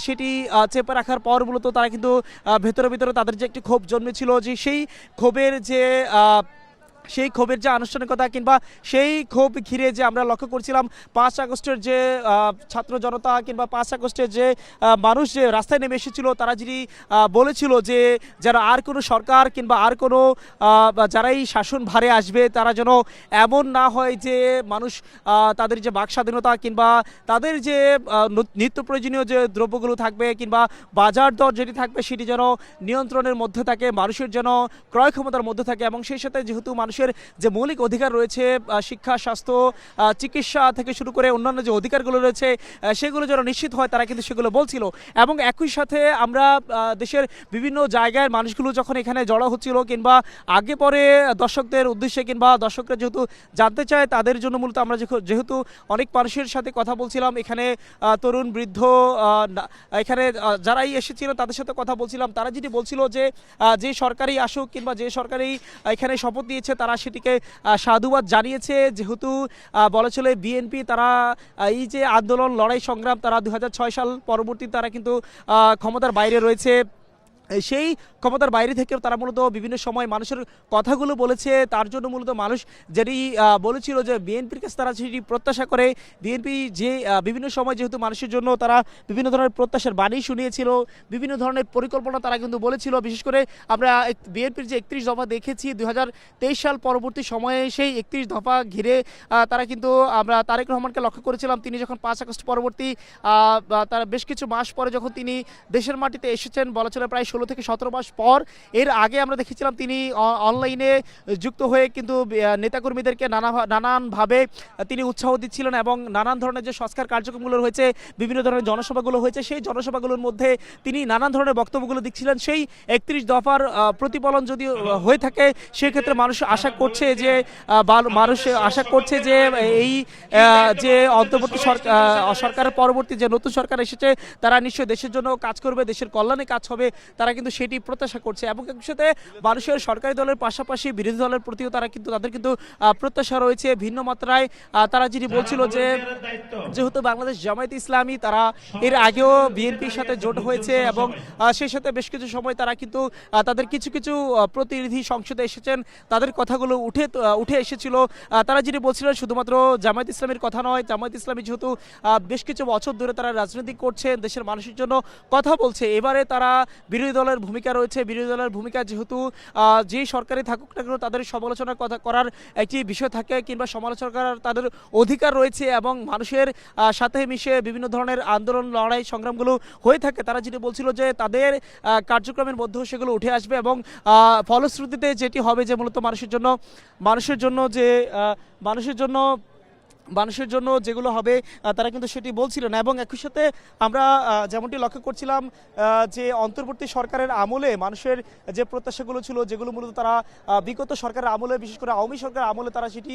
সেটি চেপে রাখার পর মূলত তারা কিন্তু ভেতরে তাদের যে একটি ক্ষোভ জন্মেছিল, যে সেই ক্ষোভের যে সেই ক্ষোভের যে আনুষ্ঠানিকতা কিংবা সেই ক্ষোভ ঘিরে যে আমরা লক্ষ্য করছিলাম ৫ আগস্টের যে ছাত্র জনতা কিংবা ৫ আগস্টের যে মানুষ যে রাস্তায় নেমে এসেছিল, তারা যিনি বলেছিল যে যারা আর কোনো সরকার কিংবা আর কোনো যারাই শাসন ভারে আসবে তারা যেন এমন না হয় যে মানুষ তাদের যে বাক স্বাধীনতা কিংবা তাদের যে নিত্য প্রয়োজনীয় যে দ্রব্যগুলো থাকবে কিংবা বাজার দর যেটি থাকবে সেটি যেন নিয়ন্ত্রণের মধ্যে থাকে, মানুষের যেন ক্রয় ক্ষমতার মধ্যে থাকে এবং সেই সাথে যেহেতু মানুষের যে মৌলিক অধিকার রয়েছে শিক্ষা, স্বাস্থ্য, চিকিৎসা থেকে শুরু করে অন্যান্য যে অধিকারগুলো রয়েছে সেগুলো যেন নিশ্চিত হয়, তারা কিন্তু সেগুলো বলছিল। এবং একই সাথে আমরা দেশের বিভিন্ন জায়গায় মানুষগুলো যখন এখানে জড়ো হচ্ছিল কিংবা আগে পরে দর্শকদের উদ্দেশ্যে কিংবা দর্শকরা যেহেতু জানতে চায় তাদের জন্য মূলত আমরা যেহেতু অনেক মানুষের সাথে কথা বলছিলাম, এখানে তরুণ বৃদ্ধ এখানে যারাই এসেছিল তাদের সাথে কথা বলছিলাম, তারা যেটি বলছিল যে সরকারই আসুক কিংবা যে সরকারই এখানে শপথ নিয়েছে তারা সেটিকে সাধুবাদ জানিয়েছে। যেহেতু বলা চলে বিএনপি তারা এই যে আন্দোলন, লড়াই, সংগ্রাম তারা ২০০৬ সাল পরবর্তী তারা কিন্তু ক্ষমতার বাইরে রয়েছে, সেই ক্ষমতার বাইরে থেকেও তারা মূলত বিভিন্ন সময় মানুষের কথাগুলো বলেছে। তার জন্য মূলত মানুষ যেটি বলেছিল যে বিএনপির কাছে তারা সেটি প্রত্যাশা করে, বিএনপি যে বিভিন্ন সময় যেহেতু মানুষের জন্য তারা বিভিন্ন ধরনের প্রত্যাশার বাণী শুনিয়েছিল, বিভিন্ন ধরনের পরিকল্পনা তারা কিন্তু বলেছিল। বিশেষ করে আমরা বিএনপির যে ৩১ দফা দেখেছি ২০২৩ সাল পরবর্তী সময়ে, সেই ৩১ দফা ঘিরে তারা কিন্তু আমরা তারেক রহমানকে লক্ষ্য করেছিলাম। তিনি যখন ৫ আগস্ট পরবর্তী তারা বেশ কিছু মাস পরে যখন তিনি দেশের মাটিতে এসেছেন, বলা চলে প্রায় ১৬ থেকে ১৭ মাস পর, এর আগে আমরা দেখেছিলাম তিনি অনলাইনে যুক্ত হয়ে কিন্তু নেতাকর্মীদেরকে নানানভাবে তিনি উৎসাহ দিচ্ছিলেন এবং নানান ধরনের যে সংস্কার কার্যক্রমগুলো হয়েছে, বিভিন্ন ধরনের জনসভাগুলো হয়েছে, সেই জনসভাগুলোর মধ্যে তিনি নানান ধরনের বক্তব্যগুলো দিচ্ছিলেন। সেই ৩১ দফার প্রতিফলন যদি হয়ে থাকে সেক্ষেত্রে মানুষ আশা করছে যে এই যে অন্তর্বর্তী সরকারের পরবর্তী যে নতুন সরকার এসেছে তারা নিশ্চয়ই দেশের জন্য কাজ করবে, দেশের কল্যাণে কাজ হবে, তারা কিন্তু সেটি প্রত্যাশা করছে। এবং একই সাথে মানুষের সরকারি দলের পাশাপাশি বিরোধী দলের প্রতিও তাদের কিন্তু প্রত্যাশা রয়েছে ভিন্ন মাত্রায়। তারা যেটি বলছিল যে যেহেতু বাংলাদেশ জামায়াত ইসলামী তারা এর আগেও বিএনপির সাথে জোট হয়েছে এবং সেই সাথে বেশ কিছু সময় তারা কিন্তু তাদের কিছু কিছু প্রতিনিধি সংসদে এসেছেন, তাদের কথাগুলো উঠে এসেছিল। তারা যেটি বলছিলেন শুধুমাত্র জামায়াত ইসলামীর কথা নয়, জামায়াত ইসলামী যেহেতু বেশ কিছু বছর ধরে তারা রাজনীতি করছে, দেশের মানুষের জন্য কথা বলছে, এবারে তারা বিরোধী দলের ভূমিকা রয়েছে। বিরোধী দলের ভূমিকা যেহেতু যে সরকারি থাকুক না কেন তাদের সমালোচনা করার একটি বিষয় থাকে কিংবা সমালোচনা করার তাদের অধিকার রয়েছে এবং মানুষের সাথে মিশে বিভিন্ন ধরনের আন্দোলন, লড়াই, সংগ্রামগুলো হয়ে থাকে। তারা যেটি বলছিল যে তাদের কার্যক্রমের মধ্যেও সেগুলো উঠে আসবে এবং ফলশ্রুতিতে যেটি হবে যে মূলত মানুষের জন্য যেগুলো হবে তারা কিন্তু সেটি বলছিলেন। এবং একই সাথে আমরা যেমনটি লক্ষ্য করছিলাম যে অন্তর্বর্তী সরকারের আমলে মানুষের যে প্রত্যাশাগুলো ছিল, যেগুলো মূলত তারা বিগত সরকারের আমলে, বিশেষ করে আওয়ামী সরকারের আমলে তারা সেটি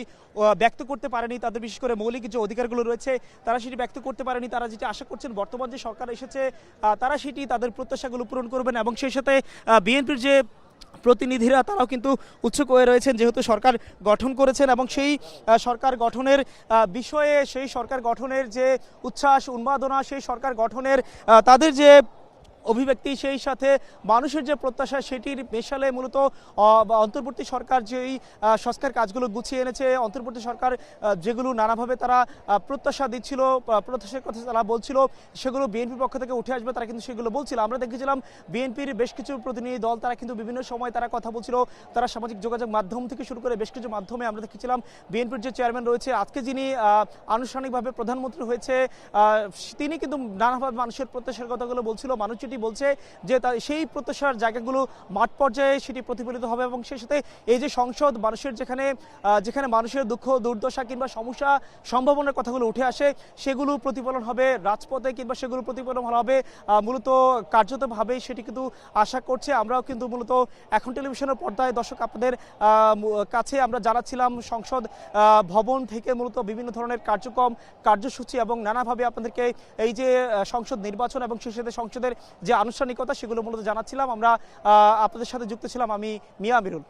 ব্যক্ত করতে পারেনি, তাদের বিশেষ করে মৌলিক যে অধিকারগুলো রয়েছে তারা সেটি ব্যক্ত করতে পারেনি। তারা যেটি আশা করছেন বর্তমান যে সরকার এসেছে তারা সেটি তাদের প্রত্যাশাগুলো পূরণ করবেন। এবং সেই সাথে বিএনপির যে প্রতিনিধিরা তারাও কিন্তু উৎসুক হয়ে রয়েছেন, যেহেতু সরকার গঠন করেছেন এবং সেই সরকার গঠনের বিষয়ে, সেই সরকার গঠনের যে উচ্ছ্বাস, উন্মাদনা, সেই সরকার গঠনের তাদের যে অভিব্যক্তি, সেই সাথে মানুষের যে প্রত্যাশা সেটির মেশালে মূলত অন্তর্বর্তী সরকার যেই সংস্কার কাজগুলো গুছিয়ে এনেছে, অন্তর্বর্তী সরকার যেগুলো নানাভাবে তারা প্রত্যাশা দিচ্ছিল, প্রত্যাশার কথা তারা বলছিল, সেগুলো বিএনপির পক্ষ থেকে উঠে আসবে, তারা কিন্তু সেগুলো বলছিল। আমরা দেখেছিলাম বিএনপির বেশ কিছু প্রতিনিধি দল তারা কিন্তু বিভিন্ন সময় তারা কথা বলছিল, তারা সামাজিক যোগাযোগ মাধ্যম থেকে শুরু করে বেশ কিছু মাধ্যমে আমরা দেখেছিলাম বিএনপির যে চেয়ারম্যান রয়েছে, আজকে যিনি আনুষ্ঠানিকভাবে প্রধানমন্ত্রী হয়েছে, তিনি কিন্তু নানাভাবে মানুষের প্রত্যাশার কথাগুলো বলছিল। মানুষ বলছে যে সেই প্রত্যাশার জায়গাগুলো মাঠ পর্যায়ে সেটি প্রতিফলিত হবে এবং সেই সাথে এই যে সংসদ, মানুষের যেখানে মানুষের দুঃখ, দুর্দশা কিংবা সমস্যা, সম্ভাবনার কথাগুলো উঠে আসে, সেগুলো প্রতিফলন হবে রাজপথে কিংবা সেগুলো প্রতিফলন হবে মূলত কার্যতভাবে, সেটি কিন্তু আশা করছে। আমরাও কিন্তু মূলত এখন টেলিভিশনের পর্দায় দর্শক আপনাদের কাছে আমরা জানাচ্ছিলাম সংসদ ভবন থেকে মূলত বিভিন্ন ধরনের কার্যক্রম, কার্যসূচি এবং নানাভাবে আপনাদেরকে এই যে সংসদ নির্বাচন এবং সেই সাথে সংসদের যে আনুষ্ঠানিকতা সেগুলো মূলত জানাচ্ছিলাম। আমরা আপনাদের সাথে যুক্ত ছিলাম আমি মিয়া আমিরুল।